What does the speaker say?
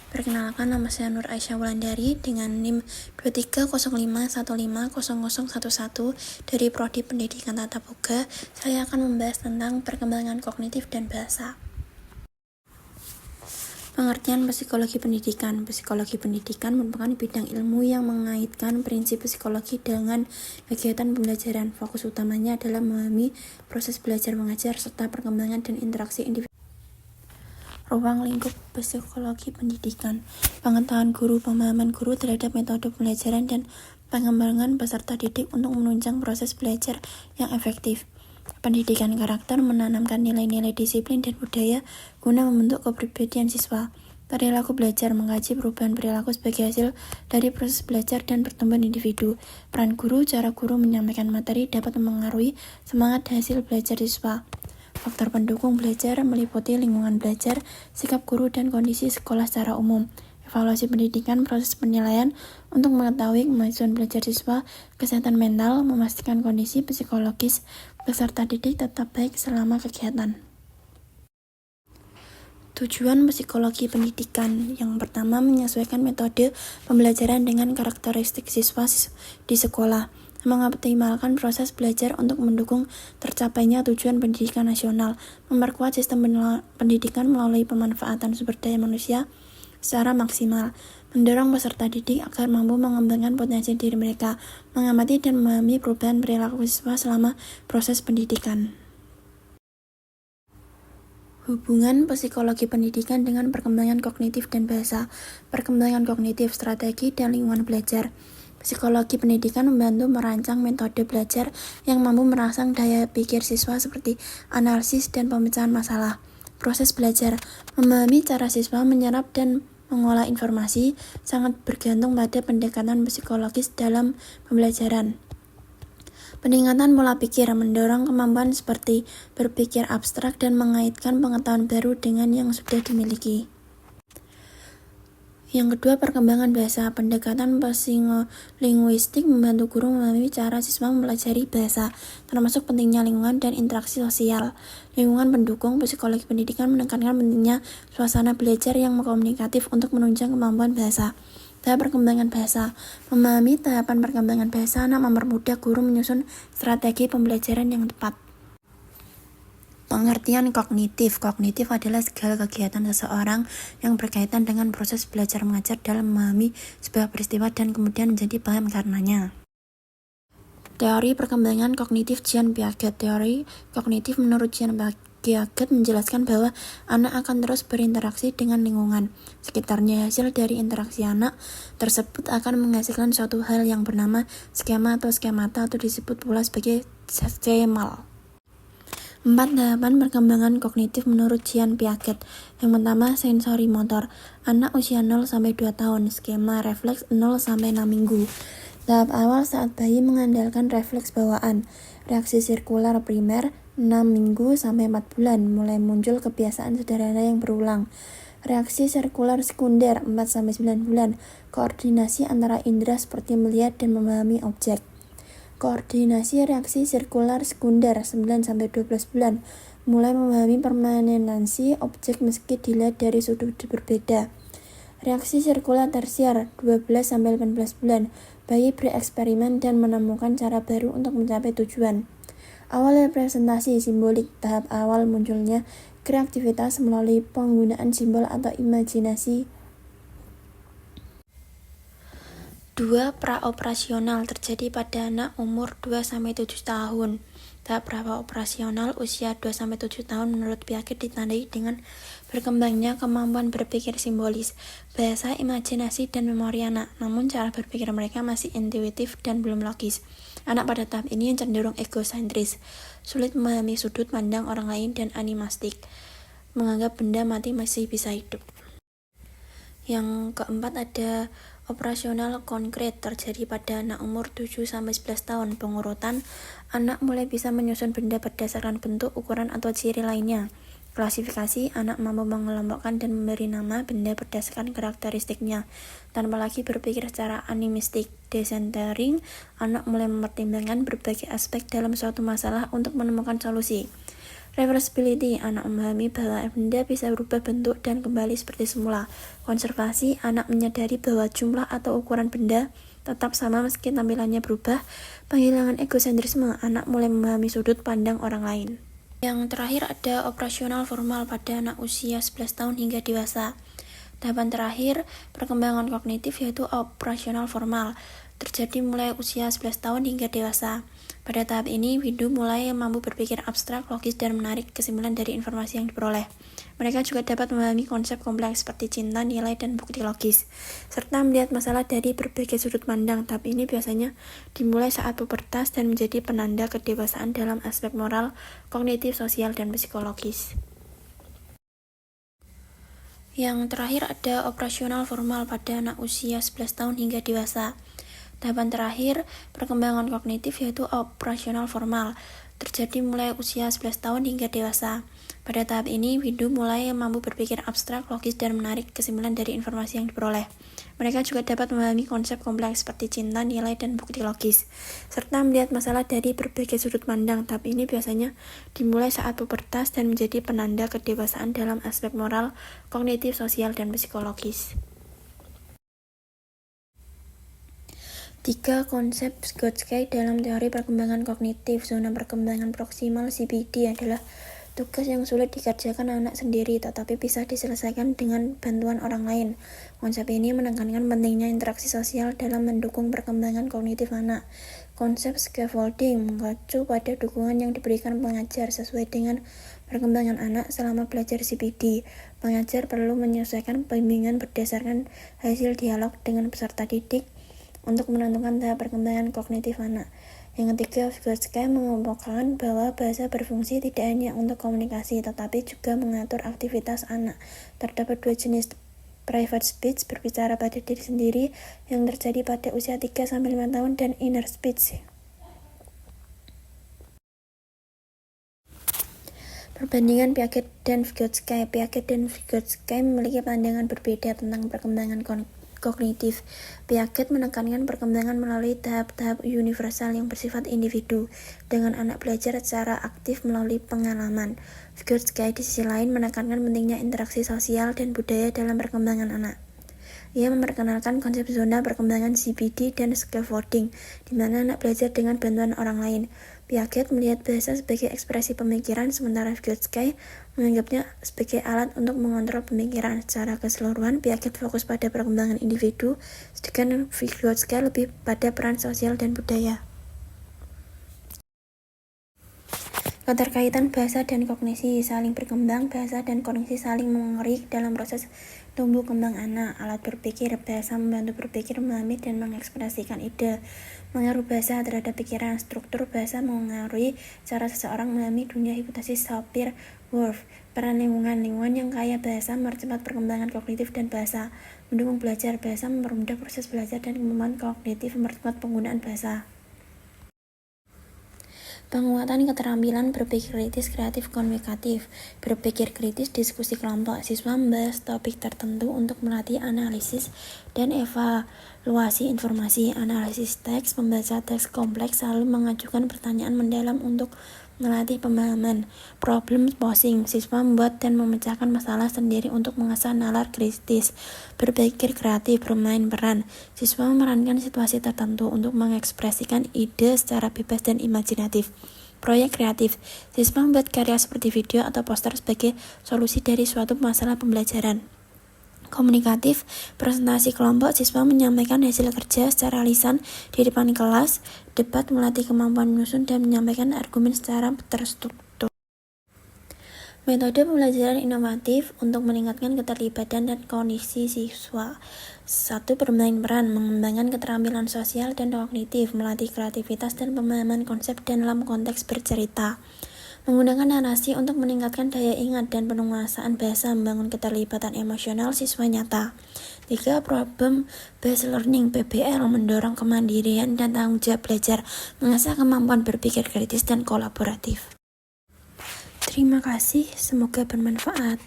Perkenalkan, nama saya Nur Aisyah Wulandari dengan NIM 2305150011 dari Prodi Pendidikan Tata Boga. Saya akan membahas tentang perkembangan kognitif dan bahasa. Pengertian psikologi pendidikan. Psikologi pendidikan merupakan bidang ilmu yang mengaitkan prinsip psikologi dengan kegiatan pembelajaran. Fokus utamanya adalah memahami proses belajar mengajar serta perkembangan dan interaksi individu. Ruang lingkup psikologi pendidikan. Pengetahuan guru, pemahaman guru terhadap metode pembelajaran dan pengembangan peserta didik untuk menunjang proses belajar yang efektif. Pendidikan karakter menanamkan nilai-nilai disiplin dan budaya guna membentuk kepribadian siswa. Perilaku belajar mengkaji perubahan perilaku sebagai hasil dari proses belajar dan pertumbuhan individu. Peran guru, cara guru menyampaikan materi dapat mempengaruhi semangat hasil belajar siswa. Faktor pendukung belajar meliputi lingkungan belajar, sikap guru, dan kondisi sekolah secara umum. Evaluasi pendidikan, proses penilaian untuk mengetahui kemajuan belajar siswa, kesehatan mental, memastikan kondisi psikologis peserta didik tetap baik selama kegiatan. Tujuan psikologi pendidikan. Yang pertama, menyesuaikan metode pembelajaran dengan karakteristik siswa di sekolah. Mengoptimalkan proses belajar untuk mendukung tercapainya tujuan pendidikan nasional. Memperkuat sistem pendidikan melalui pemanfaatan sumber daya manusia secara maksimal. Mendorong peserta didik agar mampu mengembangkan potensi diri mereka, mengamati dan memahami perubahan perilaku siswa selama proses pendidikan. Hubungan psikologi pendidikan dengan perkembangan kognitif dan bahasa. Perkembangan kognitif, strategi, dan lingkungan belajar. Psikologi pendidikan membantu merancang metode belajar yang mampu merangsang daya pikir siswa seperti analisis dan pemecahan masalah. Proses belajar, memahami cara siswa menyerap dan mengolah informasi sangat bergantung pada pendekatan psikologis dalam pembelajaran. Peningkatan pola pikir mendorong kemampuan seperti berpikir abstrak dan mengaitkan pengetahuan baru dengan yang sudah dimiliki. Yang kedua, perkembangan bahasa. Pendekatan psikolinguistik membantu guru memahami cara siswa mempelajari bahasa, termasuk pentingnya lingkungan dan interaksi sosial. Lingkungan pendukung psikologi pendidikan menekankan pentingnya suasana belajar yang komunikatif untuk menunjang kemampuan bahasa. Tahap perkembangan bahasa. Memahami tahapan perkembangan bahasa anak mempermudah guru menyusun strategi pembelajaran yang tepat. Pengertian kognitif. Kognitif adalah segala kegiatan seseorang yang berkaitan dengan proses belajar mengajar dalam memahami sebuah peristiwa dan kemudian menjadi paham karenanya. Teori perkembangan kognitif Jean Piaget. Teori kognitif menurut Jean Piaget menjelaskan bahwa anak akan terus berinteraksi dengan lingkungan sekitarnya. Hasil dari interaksi anak tersebut akan menghasilkan suatu hal yang bernama skema atau skemata atau disebut pula sebagai skemal. 4 tahapan perkembangan kognitif menurut Jean Piaget. Yang pertama, sensori motor. Anak usia 0-2 tahun. Skema refleks 0-6 minggu. Tahap awal saat bayi mengandalkan refleks bawaan. Reaksi sirkular primer 6 minggu sampai 4 bulan. Mulai muncul kebiasaan sederhana yang berulang. Reaksi sirkular sekunder 4-9 bulan. Koordinasi antara indera seperti melihat dan memahami objek. Koordinasi reaksi sirkular sekunder 9-12 bulan, mulai memahami permanensi objek meski dilihat dari sudut berbeda. Reaksi sirkular tersier 12-18 bulan, bayi bereksperimen dan menemukan cara baru untuk mencapai tujuan. Awal representasi simbolik. Tahap awal munculnya kreativitas melalui penggunaan simbol atau imajinasi. 2. Praoperasional terjadi pada anak umur 2-7 tahun. Tahap praoperasional usia 2-7 tahun menurut Piaget ditandai dengan berkembangnya kemampuan berpikir simbolis, bahasa, imajinasi, dan memori anak. Namun cara berpikir mereka masih intuitif dan belum logis. Anak pada tahap ini cenderung egosentris, sulit memahami sudut pandang orang lain, dan animistik, menganggap benda mati masih bisa hidup. Yang keempat ada operasional konkret terjadi pada anak umur 7-11 tahun. Pengurutan, anak mulai bisa menyusun benda berdasarkan bentuk, ukuran, atau ciri lainnya. Klasifikasi, anak mampu mengelompokkan dan memberi nama benda berdasarkan karakteristiknya, tanpa lagi berpikir secara animistik. Decentering, anak mulai mempertimbangkan berbagai aspek dalam suatu masalah untuk menemukan solusi. Reversibility, anak memahami bahwa benda bisa berubah bentuk dan kembali seperti semula. Konservasi, anak menyadari bahwa jumlah atau ukuran benda tetap sama meski tampilannya berubah. Penghilangan egosentrisme, anak mulai memahami sudut pandang orang lain. Yang terakhir ada operasional formal pada anak usia 11 tahun hingga dewasa. Tahapan terakhir, perkembangan kognitif yaitu operasional formal, terjadi mulai usia 11 tahun hingga dewasa. Pada tahap ini, individu mulai mampu berpikir abstrak, logis, dan menarik kesimpulan dari informasi yang diperoleh. Mereka juga dapat memahami konsep kompleks seperti cinta, nilai, dan bukti logis, serta melihat masalah dari berbagai sudut pandang. Tahap ini biasanya dimulai saat pubertas dan menjadi penanda kedewasaan dalam aspek moral, kognitif, sosial, dan psikologis. Yang terakhir ada operasional formal pada anak usia 11 tahun hingga dewasa. Tahapan terakhir, perkembangan kognitif yaitu operasional formal, terjadi mulai usia 11 tahun hingga dewasa. Pada tahap ini, individu mulai mampu berpikir abstrak, logis, dan menarik kesimpulan dari informasi yang diperoleh. Mereka juga dapat memahami konsep kompleks seperti cinta, nilai, dan bukti logis, serta melihat masalah dari berbagai sudut pandang. Tahap ini biasanya dimulai saat pubertas dan menjadi penanda kedewasaan dalam aspek moral, kognitif, sosial, dan psikologis. 3 konsep Vygotsky dalam teori perkembangan kognitif. Zona perkembangan proksimal (CPD) adalah tugas yang sulit dikerjakan anak sendiri, tetapi bisa diselesaikan dengan bantuan orang lain. Konsep ini menekankan pentingnya interaksi sosial dalam mendukung perkembangan kognitif anak. Konsep scaffolding mengacu pada dukungan yang diberikan pengajar sesuai dengan perkembangan anak selama belajar CPD. Pengajar perlu menyesuaikan bimbingan berdasarkan hasil dialog dengan peserta didik untuk menentukan tahap perkembangan kognitif anak. Yang ketiga, Vygotsky mengemukakan bahwa bahasa berfungsi tidak hanya untuk komunikasi, tetapi juga mengatur aktivitas anak. Terdapat 2 jenis: private speech, berbicara pada diri sendiri, yang terjadi pada usia 3-5 tahun, dan inner speech. Perbandingan Piaget dan Vygotsky. Piaget dan Vygotsky memiliki pandangan berbeda tentang perkembangan kognitif. Piaget menekankan perkembangan melalui tahap-tahap universal yang bersifat individu, dengan anak belajar secara aktif melalui pengalaman. Vygotsky di sisi lain menekankan pentingnya interaksi sosial dan budaya dalam perkembangan anak. Ia memperkenalkan konsep zona perkembangan CPD dan scaffolding, di mana anak belajar dengan bantuan orang lain. Piaget melihat bahasa sebagai ekspresi pemikiran, sementara Vygotsky menganggapnya sebagai alat untuk mengontrol pemikiran. Secara keseluruhan, Piaget fokus pada perkembangan individu, sedangkan Vygotsky lebih pada peran sosial dan budaya. Keterkaitan bahasa dan kognisi. Saling berkembang, bahasa dan kognisi saling mengaruhi dalam proses tumbuh kembang anak. Alat berpikir, bahasa membantu berpikir, memahami, dan mengekspresikan ide. Pengaruh bahasa terhadap pikiran. Struktur bahasa mengaruhi cara seseorang memahami dunia. Hipotesis Sapir-Whorf. Peran lingkungan. Lingkungan yang kaya bahasa mempercepat perkembangan kognitif dan bahasa. Mendukung belajar. Bahasa mempermudah proses belajar dan kemampuan kognitif, mempercepat penggunaan bahasa. Penguatan keterampilan berpikir kritis, kreatif, komunikatif. Berpikir kritis, diskusi kelompok. Siswa membahas topik tertentu untuk melatih analisis dan evaluasi informasi. Analisis teks, membaca teks kompleks, lalu mengajukan pertanyaan mendalam untuk melatih pemahaman. Problem posing, siswa membuat dan memecahkan masalah sendiri untuk mengasah nalar kritis. Berpikir kreatif, bermain peran, siswa memerankan situasi tertentu untuk mengekspresikan ide secara bebas dan imajinatif. Proyek kreatif, siswa membuat karya seperti video atau poster sebagai solusi dari suatu masalah pembelajaran. Komunikatif, presentasi kelompok, siswa menyampaikan hasil kerja secara lisan di depan kelas. Debat, melatih kemampuan menyusun dan menyampaikan argumen secara terstruktur. Metode pembelajaran inovatif untuk meningkatkan keterlibatan dan kondisi siswa. 1. Bermain peran, mengembangkan keterampilan sosial dan kognitif, melatih kreativitas dan pemahaman konsep dalam konteks bercerita. Menggunakan narasi untuk meningkatkan daya ingat dan penguasaan bahasa, membangun keterlibatan emosional siswa nyata. 3. Problem Based Learning (PBL), mendorong kemandirian dan tanggung jawab belajar, mengasah kemampuan berpikir kritis dan kolaboratif. Terima kasih, semoga bermanfaat.